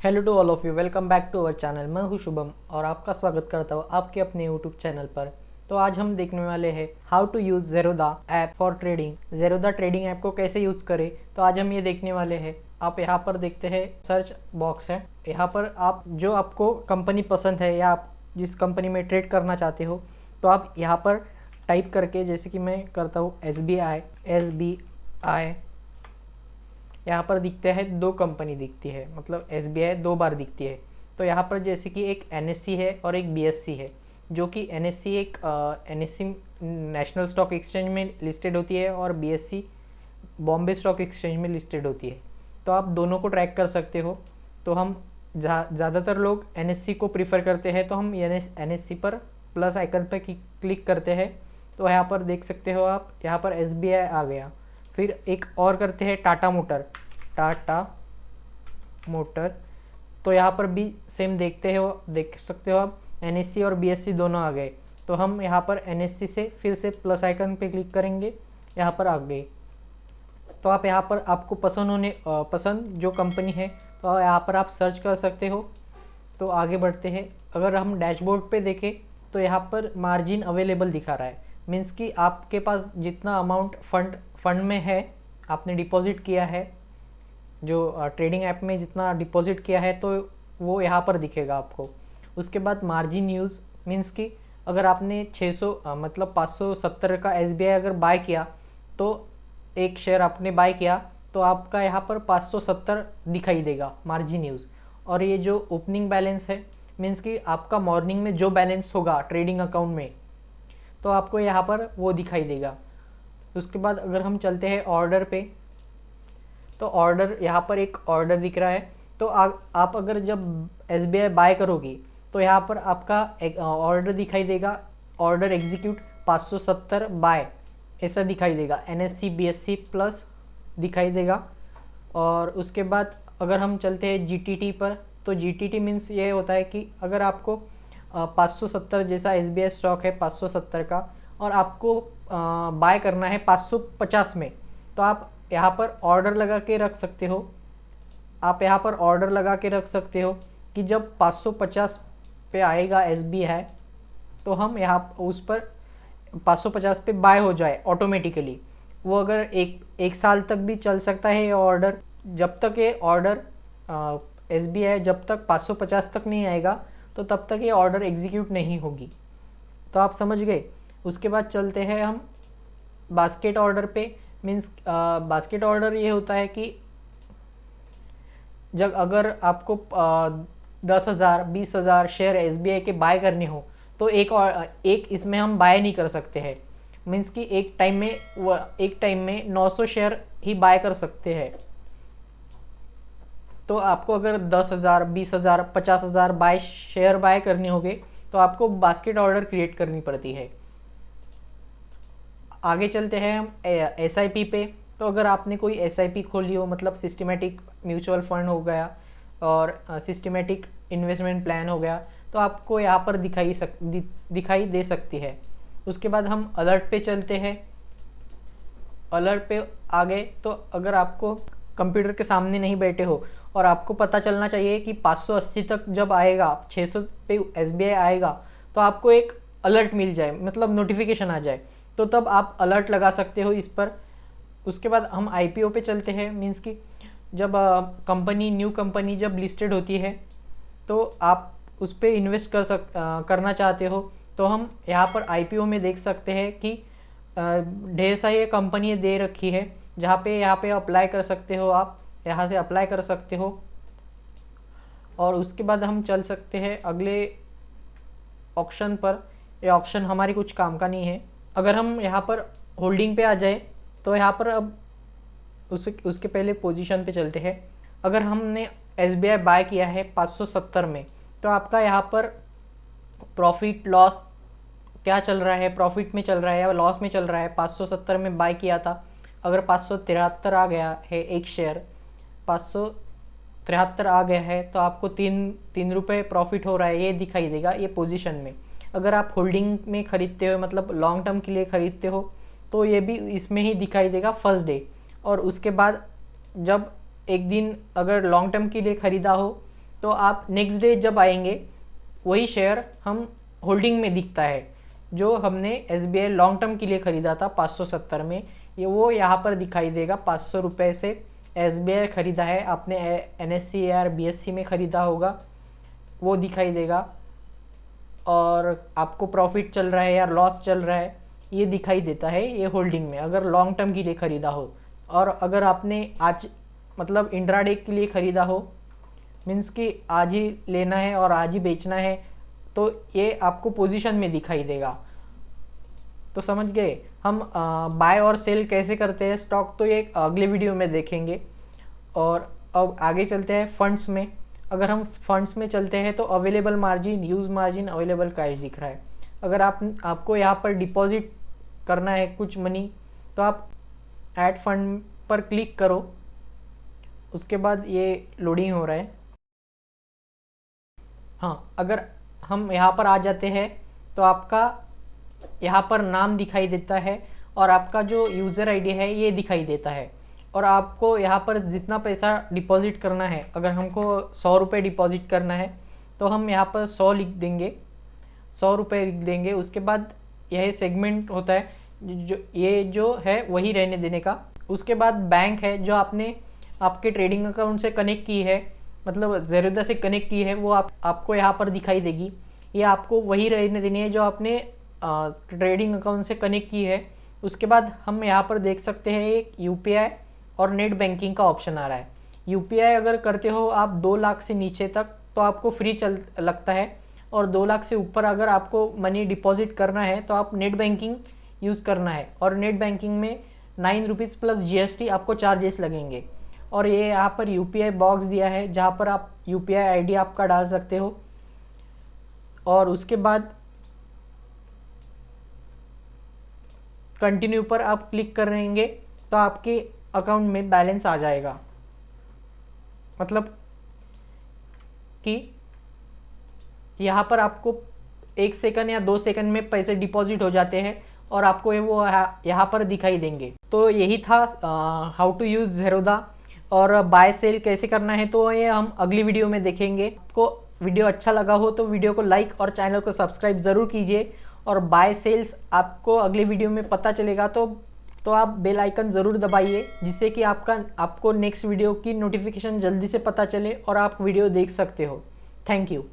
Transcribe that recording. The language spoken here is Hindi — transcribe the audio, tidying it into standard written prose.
Hello to all of you, welcome back to our channel. मैं हूं शुभम और आपका स्वागत करता हूं आपके अपने यूट्यूब चैनल पर। तो आज हम देखने वाले हैं how to use Zerodha app for trading. Zerodha trading app को कैसे यूज़ करें, तो आज हम ये देखने वाले हैं। आप यहाँ पर देखते हैं सर्च बॉक्स है, यहाँ पर आप जो आपको कंपनी पसंद है या आप जिस कंपनी में ट्रेड करना चाहते हो तो आप यहाँ पर टाइप करके, जैसे कि मैं करता हूँ SBI। यहाँ पर दिखते हैं दो कंपनी दिखती है, मतलब SBI दो बार दिखती है। तो यहाँ पर जैसे कि एक NSE है और एक BSE है, जो कि NSE एक NSE नेशनल स्टॉक एक्सचेंज में लिस्टेड होती है और BSE बॉम्बे स्टॉक एक्सचेंज में लिस्टेड होती है। तो आप दोनों को ट्रैक कर सकते हो। तो हम ज़्यादातर लोग NSE को प्रीफर करते हैं, तो हम NSE पर प्लस आइकन पर क्लिक करते हैं। तो यहाँ पर देख सकते हो आप, यहाँ पर SBI आ गया। फिर एक और करते हैं टाटा मोटर। तो यहाँ पर भी सेम देख सकते हो आप, NSE और BSE दोनों आ गए। तो हम यहाँ पर NSE से फिर से प्लस आइकन पे क्लिक करेंगे, यहाँ पर आ गए। तो आप यहाँ पर आपको पसंद जो कंपनी है तो यहाँ पर आप सर्च कर सकते हो। तो आगे बढ़ते हैं। अगर हम डैशबोर्ड पे देखें तो यहाँ पर मार्जिन अवेलेबल दिखा रहा है। मीन्स कि आपके पास जितना अमाउंट फंड में है, आपने डिपॉजिट किया है, जो ट्रेडिंग ऐप में जितना डिपॉजिट किया है, तो वो यहाँ पर दिखेगा आपको। उसके बाद मार्जिन यूज़ मीन्स कि अगर आपने 600 मतलब 570 का SBI अगर बाय किया, तो एक शेयर आपने बाय किया तो आपका यहाँ पर 570 दिखाई देगा मार्जिन यूज़। और ये जो ओपनिंग बैलेंस है, मीन्स कि आपका मॉर्निंग में जो बैलेंस होगा ट्रेडिंग अकाउंट में, तो आपको यहाँ पर वो दिखाई देगा। उसके बाद अगर हम चलते हैं ऑर्डर पे, तो ऑर्डर यहाँ पर एक ऑर्डर दिख रहा है। तो आप अगर जब SBI बाय करोगी तो यहाँ पर आपका एक ऑर्डर दिखाई देगा, ऑर्डर एग्जीक्यूट 570 बाय ऐसा दिखाई देगा, NSE BSE प्लस दिखाई देगा। और उसके बाद अगर हम चलते हैं GTT पर, तो GTT मीन्स ये होता है कि अगर आपको 570 जैसा SBI स्टॉक है 570 का, और आपको बाय करना है 550 में, तो आप यहाँ पर ऑर्डर लगा के रख सकते हो। आप यहाँ पर ऑर्डर लगा के रख सकते हो कि जब 550 पे आएगा SBI, तो हम यहाँ उस पर 550 पे बाय हो जाए ऑटोमेटिकली। वो अगर एक साल तक भी चल सकता है ये ऑर्डर, जब तक ये ऑर्डर SBI जब तक 550 तक नहीं आएगा तो तब तक ये ऑर्डर एग्जीक्यूट नहीं होगी। तो आप समझ गए। उसके बाद चलते हैं हम बास्केट ऑर्डर पे। मीन्स बास्केट ऑर्डर ये होता है कि जब अगर आपको 10,000 20,000 शेयर SBI के बाय करने हो, तो एक इसमें हम बाय नहीं कर सकते हैं। मीन्स कि एक टाइम में 900 शेयर ही बाय कर सकते हैं। तो आपको अगर 10,000 20,000 50,000 शेयर बाय करने होंगे, तो आपको बास्केट ऑर्डर क्रिएट करनी पड़ती है। आगे चलते हैं हम SIP पे। तो अगर आपने कोई SIP खोली हो, मतलब सिस्टमेटिक म्यूचुअल फंड हो गया और सिस्टमेटिक इन्वेस्टमेंट प्लान हो गया, तो आपको यहाँ पर दिखाई दे सकती है। उसके बाद हम अलर्ट पे चलते हैं। अलर्ट पे आ गए तो अगर आपको कंप्यूटर के सामने नहीं बैठे हो और आपको पता चलना चाहिए कि 580 तक जब आएगा, 600 पे SBI आएगा, तो आपको एक अलर्ट मिल जाए, मतलब नोटिफिकेशन आ जाए, तो तब आप अलर्ट लगा सकते हो इस पर। उसके बाद हम IPO पे चलते हैं। मीन्स कि जब न्यू कंपनी जब लिस्टेड होती है, तो आप उस पर इन्वेस्ट करना चाहते हो, तो हम यहाँ पर IPO में देख सकते हैं कि ढेर सारी कंपनी दे रखी है, जहाँ पे यहाँ पे अप्लाई कर सकते हो। आप यहाँ से अप्लाई कर सकते हो। और उसके बाद हम चल सकते हैं अगले ऑप्शन पर। ये ऑप्शन हमारी कुछ काम का नहीं है। अगर हम यहाँ पर होल्डिंग पे आ जाए, तो यहाँ पर अब उसके पहले पोजीशन पे चलते हैं। अगर हमने SBI बाय किया है 570 में, तो आपका यहाँ पर प्रॉफिट लॉस क्या चल रहा है, प्रॉफिट में चल रहा है या लॉस में चल रहा है। 570 में बाय किया था, अगर 573 आ गया है एक शेयर, 573 आ गया है, तो आपको तीन रुपये प्रॉफिट हो रहा है, ये दिखाई देगा ये पोजीशन में। अगर आप होल्डिंग में ख़रीदते हो, मतलब लॉन्ग टर्म के लिए ख़रीदते हो, तो ये भी इसमें ही दिखाई देगा फर्स्ट डे। और उसके बाद जब एक दिन अगर लॉन्ग टर्म के लिए ख़रीदा हो, तो आप नेक्स्ट डे जब आएंगे वही शेयर हम होल्डिंग में दिखता है। जो हमने SBI लॉन्ग टर्म के लिए ख़रीदा था 570 में, ये वो यहाँ पर दिखाई देगा। 500 रुपये से SBI ख़रीदा है, आपने NSE या BSE में ख़रीदा होगा, वो दिखाई देगा। और आपको प्रॉफिट चल रहा है या लॉस चल रहा है ये दिखाई देता है ये होल्डिंग में, अगर लॉन्ग टर्म के लिए ख़रीदा हो। और अगर आपने आज मतलब इंट्राडे के लिए ख़रीदा हो, मीन्स कि आज ही लेना है और आज ही बेचना है, तो ये आपको पोजीशन में दिखाई देगा। तो समझ गए हम बाय और सेल कैसे करते हैं स्टॉक, तो ये अगले वीडियो में देखेंगे। और अब आगे चलते हैं फंड्स में। अगर हम फंड्स में चलते हैं तो available margin, use margin, available cash दिख रहा है। अगर आपको यहाँ पर डिपॉजिट करना है कुछ मनी, तो आप ऐड फंड पर क्लिक करो। उसके बाद ये लोडिंग हो रहा है। हाँ, अगर हम यहाँ पर आ जाते हैं तो आपका यहाँ पर नाम दिखाई देता है और आपका जो यूज़र आईडी है ये दिखाई देता है। और आपको यहाँ पर जितना पैसा डिपॉजिट करना है, अगर हमको 100 रुपये डिपॉजिट करना है तो हम यहाँ पर 100 लिख देंगे, 100 रुपये लिख देंगे। उसके बाद यह सेगमेंट होता है, ये जो है वही रहने देने का। उसके बाद बैंक है जो आपने आपके ट्रेडिंग अकाउंट से कनेक्ट की है, मतलब ज़ेरोदा से कनेक्ट की है, वो आपको यहाँ पर दिखाई देगी। ये आपको वही रहने देनी है जो आपने ट्रेडिंग अकाउंट से कनेक्ट की है। उसके बाद हम यहाँ पर देख सकते हैं एक UPI और नेट बैंकिंग का ऑप्शन आ रहा है। UPI अगर करते हो आप 2 लाख से नीचे तक तो आपको फ्री लगता है, और 2 लाख से ऊपर अगर आपको मनी डिपॉजिट करना है तो आप नेट बैंकिंग यूज़ करना है। और नेट बैंकिंग में 9 रुपीज़ प्लस GST आपको चार्जेस लगेंगे। और ये यहाँ पर UPI बॉक्स दिया है जहाँ पर आप UPI ID आपका डाल सकते हो। और उसके बाद कंटिन्यू पर आप क्लिक करेंगे तो आपके अकाउंट में बैलेंस आ जाएगा, मतलब कि यहाँ पर आपको 1 सेकंड या 2 सेकंड में पैसे डिपॉजिट हो जाते हैं और आपको वो यहाँ पर दिखाई देंगे। तो यही था हाउ टू यूज़ ज़ेरोदा। और बाय सेल कैसे करना है तो ये हम अगली वीडियो में देखेंगे। आपको वीडियो अच्छा लगा हो तो वीडियो को लाइक और चैनल को सब्सक्राइब ज़रूर कीजिए। और बाय सेल्स आपको अगले वीडियो में पता चलेगा तो आप बेल आइकन ज़रूर दबाइए, जिससे कि आपको नेक्स्ट वीडियो की नोटिफिकेशन जल्दी से पता चले और आप वीडियो देख सकते हो। Thank you.